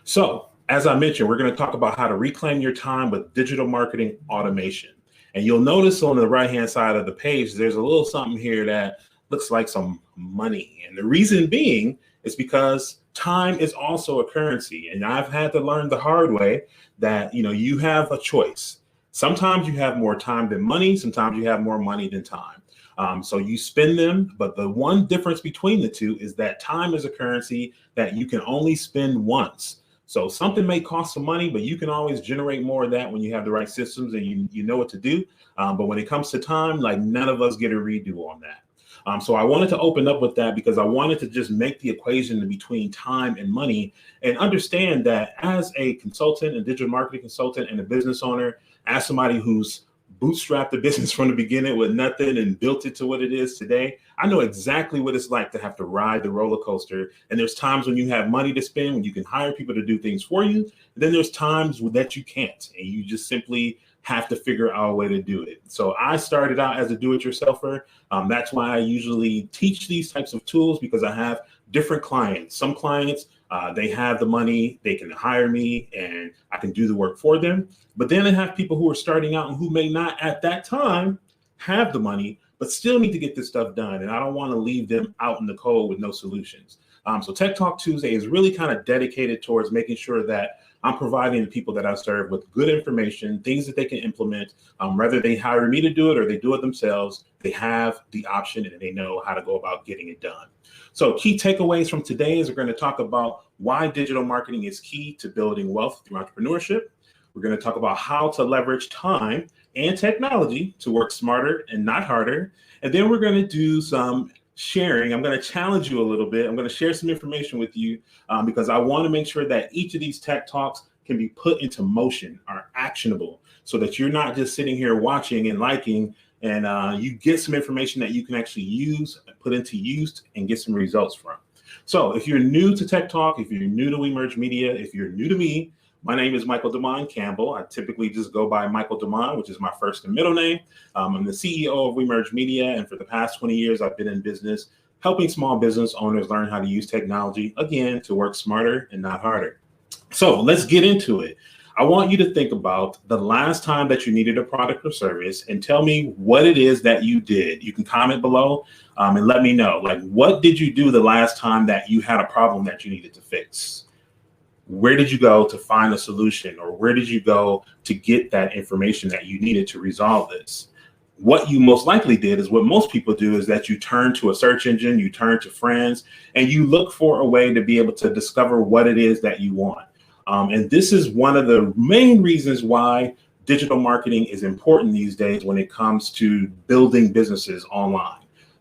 So, as I mentioned, we're going to talk about how to reclaim your time with digital marketing automation. And you'll notice on the right-hand side of the page, there's a little something here that looks like some money. And the reason being is because time is also a currency. And I've had to learn the hard way that, you have a choice. Sometimes you have more time than money. Sometimes you have more money than time. So you spend them, but the one difference between the two is that time is a currency that you can only spend once. So something may cost some money, but you can always generate more of that when you have the right systems and you know what to do. But when it comes to time, like none of us get a redo on that. So I wanted to open up with that because I wanted to just make the equation between time and money and understand that as a consultant, a digital marketing consultant and a business owner, as somebody who's bootstrapped the business from the beginning with nothing and built it to what it is today, I know exactly what it's like to have to ride the roller coaster. And there's times when you have money to spend, when you can hire people to do things for you. And then there's times that you can't, and you just simply have to figure out a way to do it. So I started out as a do-it-yourselfer. That's why I usually teach these types of tools, because I have different clients. Some clients, they have the money, they can hire me and I can do the work for them. But then I have people who are starting out and who may not at that time have the money, but still need to get this stuff done. And I don't want to leave them out in the cold with no solutions. So Tech Talk Tuesday is really kind of dedicated towards making sure that I'm providing the people that I serve with good information, things that they can implement, whether they hire me to do it or they do it themselves. They have the option and they know how to go about getting it done. So key takeaways from today is we're going to talk about why digital marketing is key to building wealth through entrepreneurship. We're going to talk about how to leverage time and technology to work smarter and not harder. And then we're going to do some sharing. I'm going to challenge you a little bit. I'm going to share some information with you because I want to make sure that each of these tech talks can be put into motion, are actionable, so that you're not just sitting here watching and liking, and you get some information that you can actually use and put into use and get some results from. So if you're new to Tech Talk, if you're new to WeMerge Media, if you're new to me, my name is Michael Damon Campbell. I typically just go by Michael Damon, which is my first and middle name. I'm the CEO of WeMerge Media, and for the past 20 years, I've been in business helping small business owners learn how to use technology, again, to work smarter and not harder. So let's get into it. I want you to think about the last time that you needed a product or service and tell me what it is that you did. You can comment below and let me know, like, what did you do the last time that you had a problem that you needed to fix? Where did you go to find a solution, or where did you go to get that information that you needed to resolve this? What you most likely did is what most people do, is that you turn to a search engine, you turn to friends, and you look for a way to be able to discover what it is that you want. And this is one of the main reasons why digital marketing is important these days when it comes to building businesses online.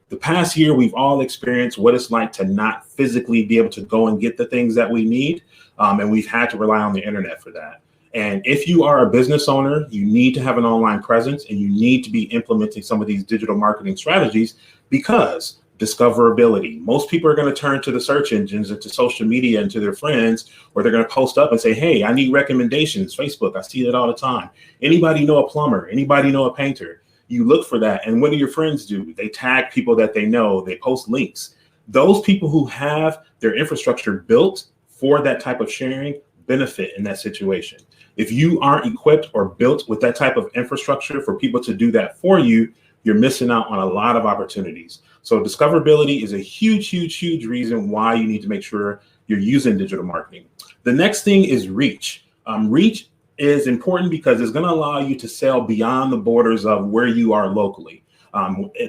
The past year, we've all experienced what it's like to not physically be able to go and get the things that we need. And we've had to rely on the internet for that. And if you are a business owner, you need to have an online presence, and you need to be implementing some of these digital marketing strategies, because discoverability. Most people are going to turn to the search engines and to social media and to their friends, or they're going to post up and say, hey, I need recommendations. Facebook, I see that all the time. Anybody know a plumber? Anybody know a painter? You look for that. And what do your friends do? They tag people that they know. They post links. Those people who have their infrastructure built for that type of sharing benefit in that situation. If you aren't equipped or built with that type of infrastructure for people to do that for you, you're missing out on a lot of opportunities. So discoverability is a huge, huge, huge reason why you need to make sure you're using digital marketing. The next thing is reach. Reach is important because it's going to allow you to sell beyond the borders of where you are locally.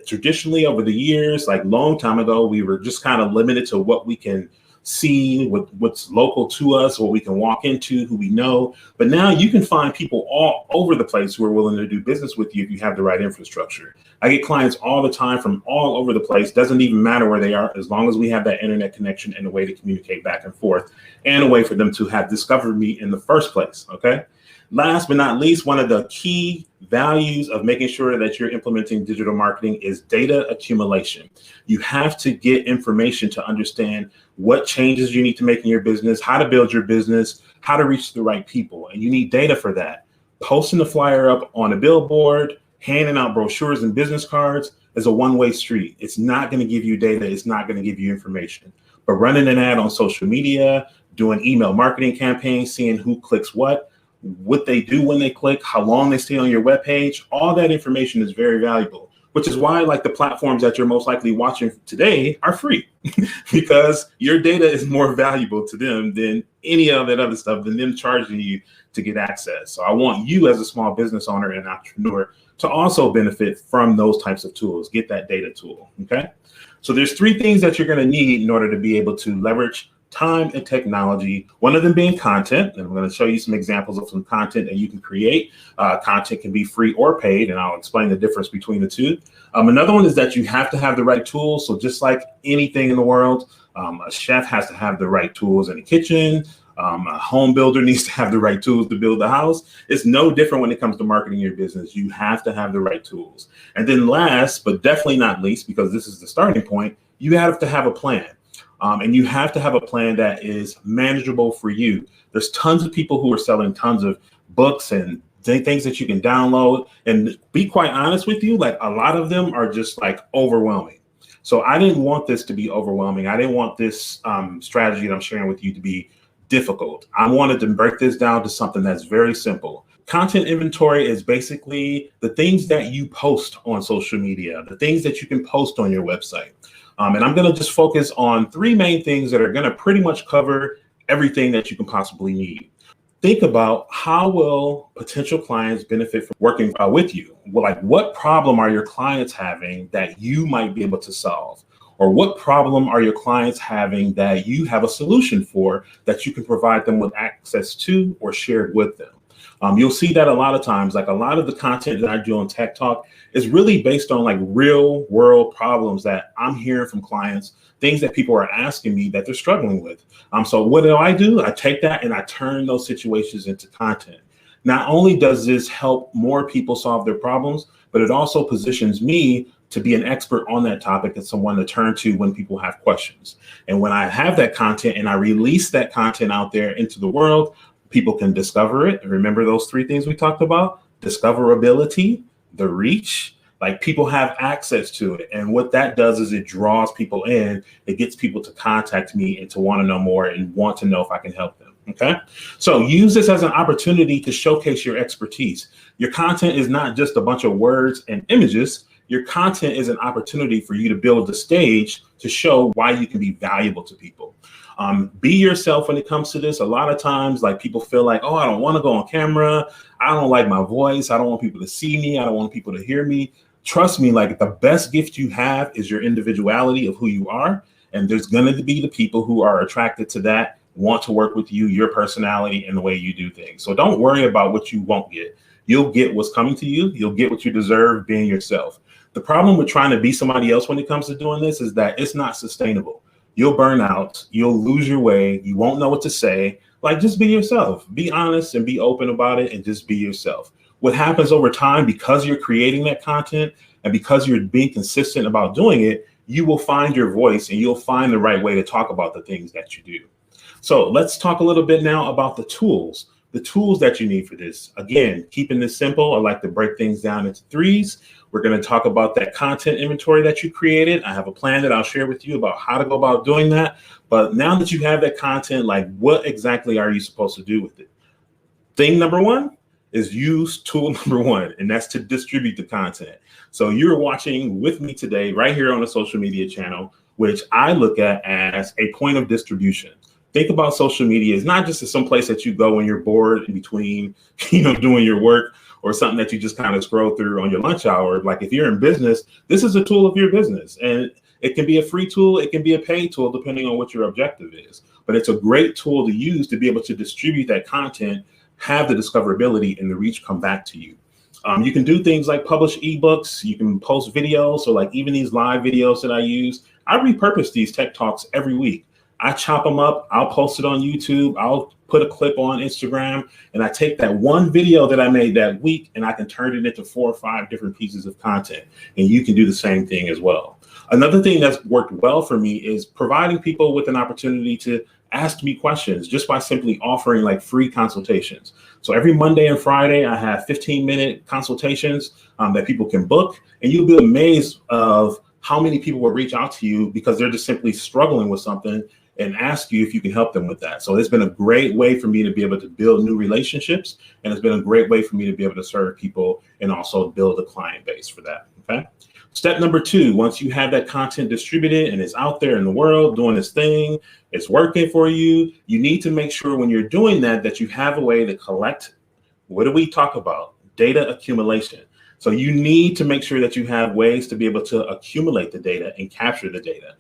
Traditionally, over the years, like long time ago, we were just kind of limited to what we can see, what's local to us, what we can walk into, who we know. But now you can find people all over the place who are willing to do business with you if you have the right infrastructure. I get clients all the time from all over the place. Doesn't even matter where they are, as long as we have that internet connection and a way to communicate back and forth, and a way for them to have discovered me in the first place. Okay. Last but not least, one of the key values of making sure that you're implementing digital marketing is data accumulation. You have to get information to understand what changes you need to make in your business, how to build your business, how to reach the right people. And you need data for that. Posting the flyer up on a billboard, handing out brochures and business cards is a one-way street. It's not going to give you data. It's not going to give you information. But running an ad on social media, doing email marketing campaigns, seeing who clicks what they do when they click, how long they stay on your webpage, all that information is very valuable, which is why like the platforms that you're most likely watching today are free because your data is more valuable to them than any of that other stuff, than them charging you to get access. So I want you as a small business owner and entrepreneur to also benefit from those types of tools. Get that data tool, okay? So there's 3 things that you're gonna need in order to be able to leverage time and technology, one of them being content. And I'm going to show you some examples of some content that you can create. Content can be free or paid, and I'll explain the difference between the two. Another one is that you have to have the right tools. So just like anything in the world, a chef has to have the right tools in the kitchen. A home builder needs to have the right tools to build the house. It's no different when it comes to marketing your business. You have to have the right tools. And then last, but definitely not least, because this is the starting point, you have to have a plan. And you have to have a plan that is manageable for you. There's tons of people who are selling tons of books and things that you can download. And be quite honest with you, like a lot of them are just like overwhelming. So I didn't want this to be overwhelming. I didn't want this strategy that I'm sharing with you to be difficult. I wanted to break this down to something that's very simple. Content inventory is basically the things that you post on social media, the things that you can post on your website. And I'm going to just focus on 3 main things that are going to pretty much cover everything that you can possibly need. Think about how will potential clients benefit from working with you? Well, like what problem are your clients having that you might be able to solve? Or what problem are your clients having that you have a solution for that you can provide them with access to or shared with them? You'll see that a lot of times, like a lot of the content that I do on Tech Talk is really based on like real world problems that I'm hearing from clients, things that people are asking me that they're struggling with. So what do? I take that and I turn those situations into content. Not only does this help more people solve their problems, but it also positions me to be an expert on that topic and someone to turn to when people have questions. And when I have that content and I release that content out there into the world, people can discover it. And remember those 3 things we talked about: discoverability, the reach, like people have access to it. And what that does is it draws people in, it gets people to contact me and to want to know more and want to know if I can help them. Okay. So use this as an opportunity to showcase your expertise. Your content is not just a bunch of words and images. Your content is an opportunity for you to build the stage to show why you can be valuable to people. Be yourself when it comes to this. A lot of times, like people feel like, oh, I don't want to go on camera. I don't like my voice. I don't want people to see me. I don't want people to hear me. Trust me, like the best gift you have is your individuality of who you are. And there's going to be the people who are attracted to that, want to work with you, your personality and the way you do things. So don't worry about what you won't get. You'll get what's coming to you. You'll get what you deserve being yourself. The problem with trying to be somebody else when it comes to doing this is that it's not sustainable. You'll burn out, you'll lose your way, you won't know what to say. Like, just be yourself, be honest and be open about it and just be yourself. What happens over time, because you're creating that content and because you're being consistent about doing it, you will find your voice and you'll find the right way to talk about the things that you do. So let's talk a little bit now about the tools that you need for this. Again, keeping this simple, I like to break things down into 3s. We're going to talk about that content inventory that you created. I have a plan that I'll share with you about how to go about doing that. But now that you have that content, like what exactly are you supposed to do with it? Thing number 1 is use tool number 1, and that's to distribute the content. So you're watching with me today right here on the social media channel, which I look at as a point of distribution. Think about social media as not just as some place that you go when you're bored in between, doing your work, or something that you just kind of scroll through on your lunch hour. Like if you're in business, this is a tool of your business, and it can be a free tool. It can be a paid tool, depending on what your objective is. But it's a great tool to use to be able to distribute that content, have the discoverability and the reach come back to you. You can do things like publish ebooks. You can post videos. So like even these live videos that I use, I repurpose these tech talks every week. I chop them up. I'll post it on YouTube. I'll put a clip on Instagram, and I take that one video that I made that week and I can turn it into 4 or 5 different pieces of content. And you can do the same thing as well. Another thing that's worked well for me is providing people with an opportunity to ask me questions just by simply offering like free consultations. So every Monday and Friday, I have 15-minute consultations that people can book, and you'll be amazed of how many people will reach out to you because they're just simply struggling with something and ask you if you can help them with that. So it's been a great way for me to be able to build new relationships, and it's been a great way for me to be able to serve people and also build a client base for that, okay? Step number 2, once you have that content distributed and it's out there in the world doing its thing, it's working for you, you need to make sure when you're doing that, that you have a way to collect, what do we talk about? Data accumulation. So you need to make sure that you have ways to be able to accumulate the data and capture the data.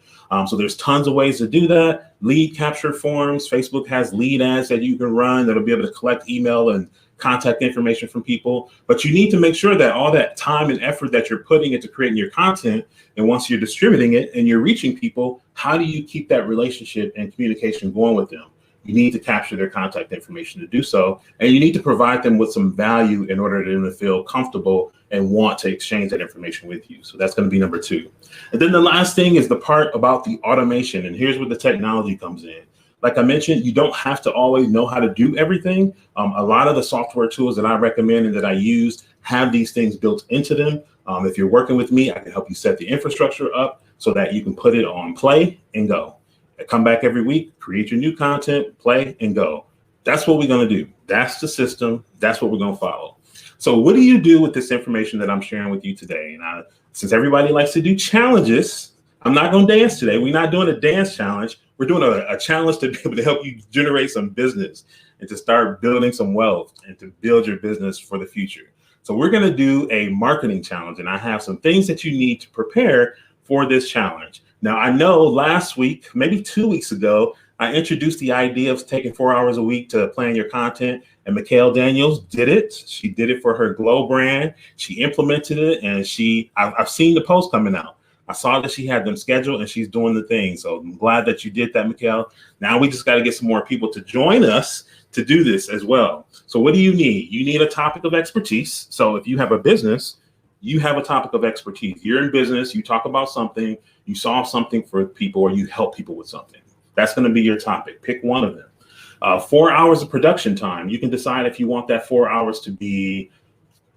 So there's tons of ways to do that. Lead capture forms. Facebook has lead ads that you can run that'll be able to collect email and contact information from people. But you need to make sure that all that time and effort that you're putting into creating your content, and once you're distributing it and you're reaching people, how do you keep that relationship and communication going with them? You need to capture their contact information to do so, and you need to provide them with some value in order for them to feel comfortable and want to exchange that information with you. So that's going to be number 2. And then the last thing is the part about the automation, and here's where the technology comes in. Like I mentioned, you don't have to always know how to do everything. A lot of the software tools that I recommend and that I use have these things built into them. If you're working with me, I can help you set the infrastructure up so that you can put it on play and go. Come back every week, create your new content, play and go. That's what we're going to do. That's the system. That's what we're going to follow. So what do you do with this information that I'm sharing with you today? And since everybody likes to do challenges, I'm not going to dance today. We're not doing a dance challenge. We're doing a challenge to be able to help you generate some business and to start building some wealth and to build your business for the future. So we're going to do a marketing challenge, and I have some things that you need to prepare for this challenge. Now, I know last week, maybe 2 weeks ago, I introduced the idea of taking 4 hours a week to plan your content, and Mikhail Daniels did it. She did it for her Glow brand. She implemented it, and I've seen the post coming out. I saw that she had them scheduled and she's doing the thing. So I'm glad that you did that, Mikhail. Now we just got to get some more people to join us to do this as well. So what do you need? You need a topic of expertise. So if you have a business, you have a topic of expertise. You're in business, you talk about something, you solve something for people, or you help people with something. That's going to be your topic. Pick one of them. 4 hours of production time. You can decide if you want that 4 hours to be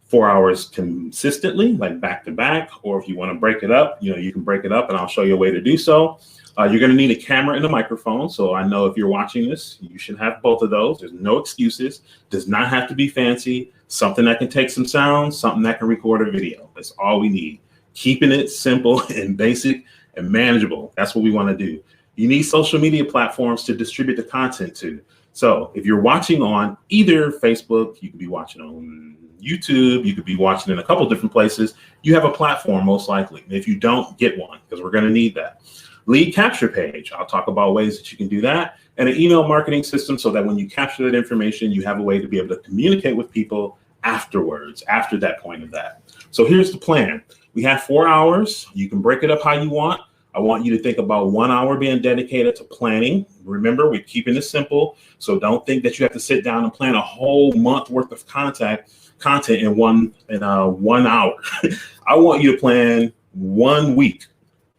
4 hours consistently, like back to back, or if you want to break it up, you can break it up, and I'll show you a way to do so. You're going to need a camera and a microphone. So I know if you're watching this, you should have both of those. There's no excuses. Does not have to be fancy. Something that can take some sound, something that can record a video. That's all we need. Keeping it simple and basic and manageable. That's what we want to do. You need social media platforms to distribute the content to. So if you're watching on either Facebook, you could be watching on YouTube, you could be watching in a couple different places. You have a platform most likely. And if you don't, get one, because we're going to need that. Lead capture page. I'll talk about ways that you can do that. And an email marketing system so that when you capture that information, you have a way to be able to communicate with people afterwards, after that point of that. So here's the plan. We have 4 hours. You can break it up how you want. I want you to think about 1 hour being dedicated to planning. Remember, we're keeping it simple. So don't think that you have to sit down and plan a whole month worth of content in one hour. I want you to plan 1 week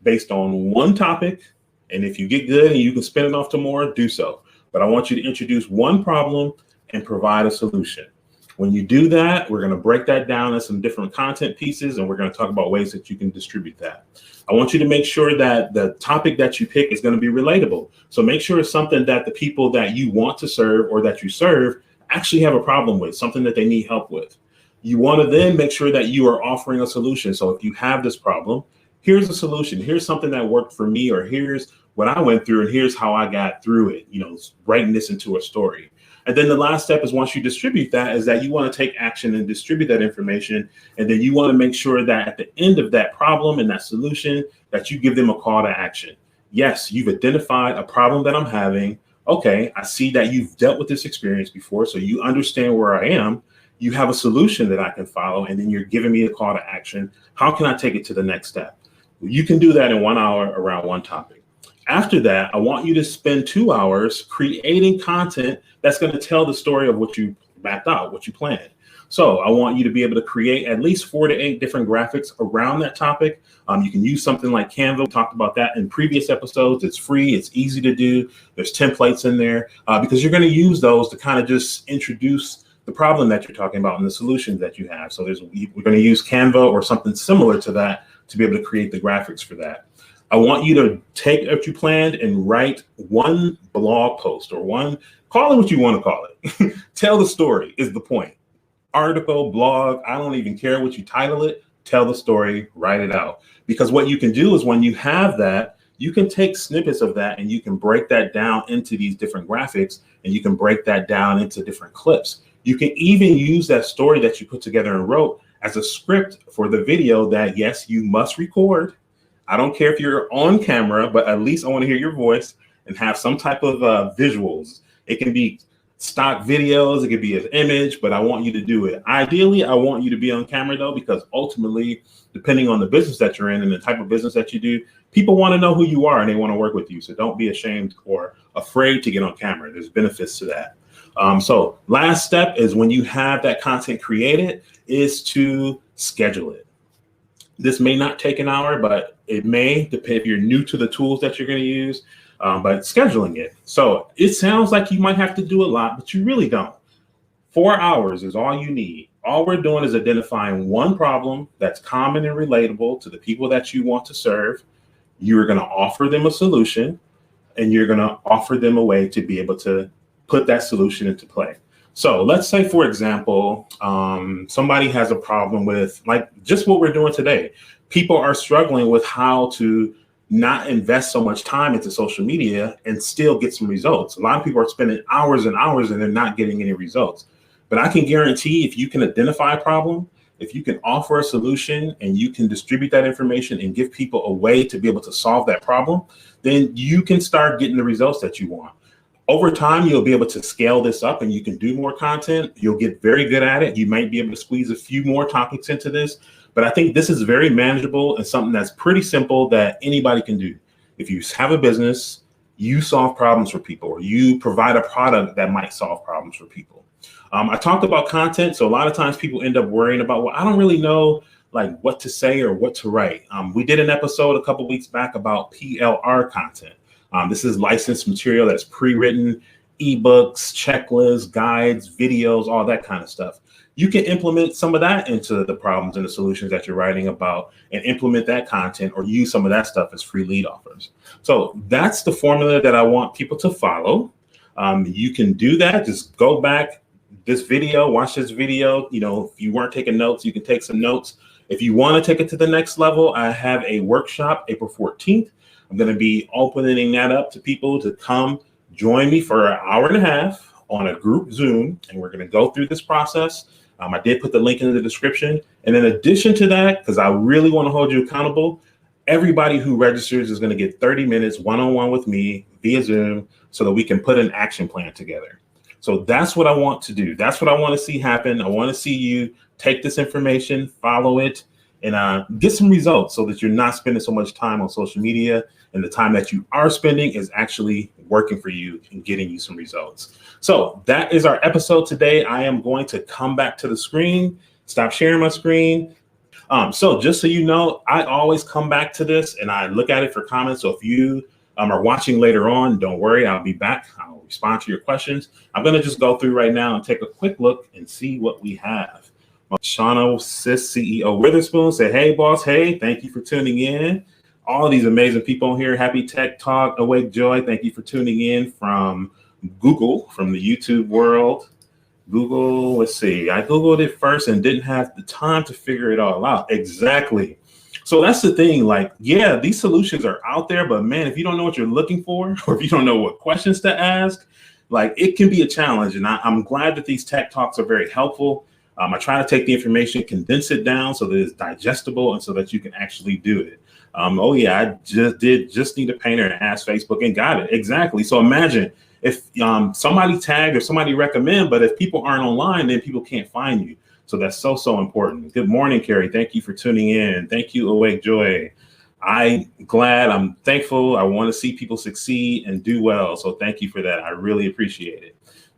based on one topic. And if you get good and you can spin it off to more, do so. But I want you to introduce one problem and provide a solution. When you do that, we're going to break that down into some different content pieces, and we're going to talk about ways that you can distribute that. I want you to make sure that the topic that you pick is going to be relatable. So make sure it's something that the people that you want to serve or that you serve actually have a problem with, something that they need help with. You want to then make sure that you are offering a solution. So if you have this problem, here's a solution. Here's something that worked for me, or here's what I went through, and here's how I got through it, writing this into a story. And then the last step is, once you distribute that, is that you want to take action and distribute that information. And then you want to make sure that at the end of that problem and that solution, that you give them a call to action. Yes, you've identified a problem that I'm having. Okay, I see that you've dealt with this experience before, so you understand where I am. You have a solution that I can follow, and then you're giving me a call to action. How can I take it to the next step? You can do that in 1 hour around one topic. After that, I want you to spend 2 hours creating content that's going to tell the story of what you mapped out, what you planned. So I want you to be able to create at least 4 to 8 different graphics around that topic. You can use something like Canva. We talked about that in previous episodes. It's free. It's easy to do. There's templates in there because you're going to use those to kind of just introduce the problem that you're talking about and the solutions that you have. So we're going to use Canva or something similar to that to be able to create the graphics for that. I want you to take what you planned and write one blog post or call it what you want to call it. Tell the story is the point. Article, blog, I don't even care what you title it. Tell the story, write it out. Because what you can do is when you have that, you can take snippets of that and you can break that down into these different graphics, and you can break that down into different clips. You can even use that story that you put together and wrote as a script for the video that, yes, you must record. I don't care if you're on camera, but at least I want to hear your voice and have some type of visuals. It can be stock videos, it could be an image, but I want you to do it. Ideally, I want you to be on camera though, because ultimately, depending on the business that you're in and the type of business that you do, people want to know who you are and they want to work with you. So don't be ashamed or afraid to get on camera. There's benefits to that. So last step is when you have that content created is to schedule it. This may not take an hour, but it may depend if you're new to the tools that you're going to use, but scheduling it. So it sounds like you might have to do a lot, but you really don't. 4 hours is all you need. All we're doing is identifying one problem that's common and relatable to the people that you want to serve. You're going to offer them a solution, and you're going to offer them a way to be able to put that solution into play. So let's say, for example, somebody has a problem with like just what we're doing today. People are struggling with how to not invest so much time into social media and still get some results. A lot of people are spending hours and hours and they're not getting any results. But I can guarantee if you can identify a problem, if you can offer a solution and you can distribute that information and give people a way to be able to solve that problem, then you can start getting the results that you want. Over time, you'll be able to scale this up and you can do more content. You'll get very good at it. You might be able to squeeze a few more topics into this, but I think this is very manageable and something that's pretty simple that anybody can do. If you have a business, you solve problems for people, or you provide a product that might solve problems for people. I talked about content. So a lot of times people end up worrying about, well, I don't really know like what to say or what to write. We did an episode a couple weeks back about PLR content. This is licensed material that's pre-written, ebooks, checklists, guides, videos, all that kind of stuff. You can implement some of that into the problems and the solutions that you're writing about and implement that content or use some of that stuff as free lead offers. So that's the formula that I want people to follow. You can do that. Just go back this video, watch this video. You know, if you weren't taking notes, you can take some notes. If you want to take it to the next level, I have a workshop April 14th. I'm going to be opening that up to people to come join me for an hour and a half on a group Zoom, and we're going to go through this process. I did put the link in the description. And in addition to that, because I really want to hold you accountable, everybody who registers is going to get 30 minutes one-on-one with me via Zoom so that we can put an action plan together. So that's what I want to do. That's what I want to see happen. I want to see you take this information, follow it, and get some results so that you're not spending so much time on social media, and the time that you are spending is actually working for you and getting you some results. So that is our episode today. I am going to come back to the screen, stop sharing my screen. So just so you know, I always come back to this and I look at it for comments. So if you are watching later on, don't worry, I'll be back. I'll respond to your questions. I'm going to just go through right now and take a quick look and see what we have. Shauna Sis CEO Witherspoon said, hey boss, hey, thank you for tuning in. All of these amazing people here. Happy Tech Talk, Awake Joy, thank you for tuning in from Google, from the YouTube world. Google, let's see, I Googled it first and didn't have the time to figure it all out. Exactly. So that's the thing, like, yeah, these solutions are out there, but man, if you don't know what you're looking for, or if you don't know what questions to ask, like it can be a challenge. And I'm glad that these Tech Talks are very helpful. I try to take the information, condense it down so that it's digestible and so that you can actually do it. Oh yeah, I just need a painter and ask Facebook and got it. Exactly. So imagine if somebody tagged or somebody recommend, but if people aren't online, then people can't find you. So that's so important. Good morning, Carrie. Thank you for tuning in. Thank you, Awake Joy. I'm glad, I'm thankful. I want to see people succeed and do well. So thank you for that. I really appreciate it.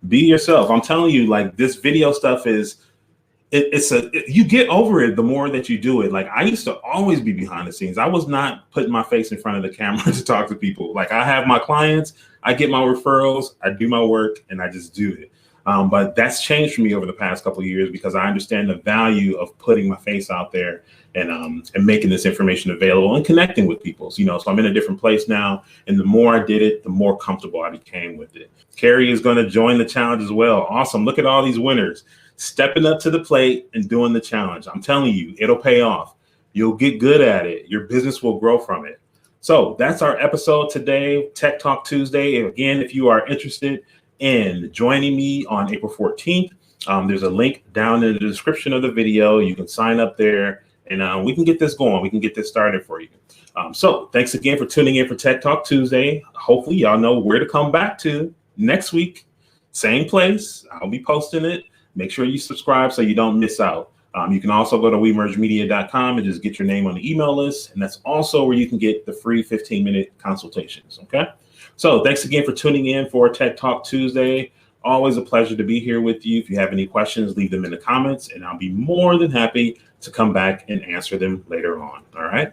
Be yourself. I'm telling you, like this video stuff is, you get over it the more that you do it. Like, I used to always be behind the scenes. I was not putting my face in front of the camera to talk to people. Like, I have my clients, I get my referrals, I do my work, and I just do it. But that's changed for me over the past couple of years because I understand the value of putting my face out there and making this information available and connecting with people. So, so I'm in a different place now. And the more I did it, the more comfortable I became with it. Carrie is going to join the challenge as well. Awesome. Look at all these winners stepping up to the plate and doing the challenge. I'm telling you, it'll pay off. You'll get good at it. Your business will grow from it. So that's our episode today, Tech Talk Tuesday. Again, if you are interested in joining me on April 14th, there's a link down in the description of the video. You can sign up there and we can get this going. We can get this started for you. So thanks again for tuning in for Tech Talk Tuesday. Hopefully y'all know where to come back to next week. Same place. I'll be posting it. Make sure you subscribe so you don't miss out. You can also go to wemergemedia.com and just get your name on the email list. And that's also where you can get the free 15-minute consultations. Okay. So thanks again for tuning in for Tech Talk Tuesday. Always a pleasure to be here with you. If you have any questions, leave them in the comments and I'll be more than happy to come back and answer them later on. All right.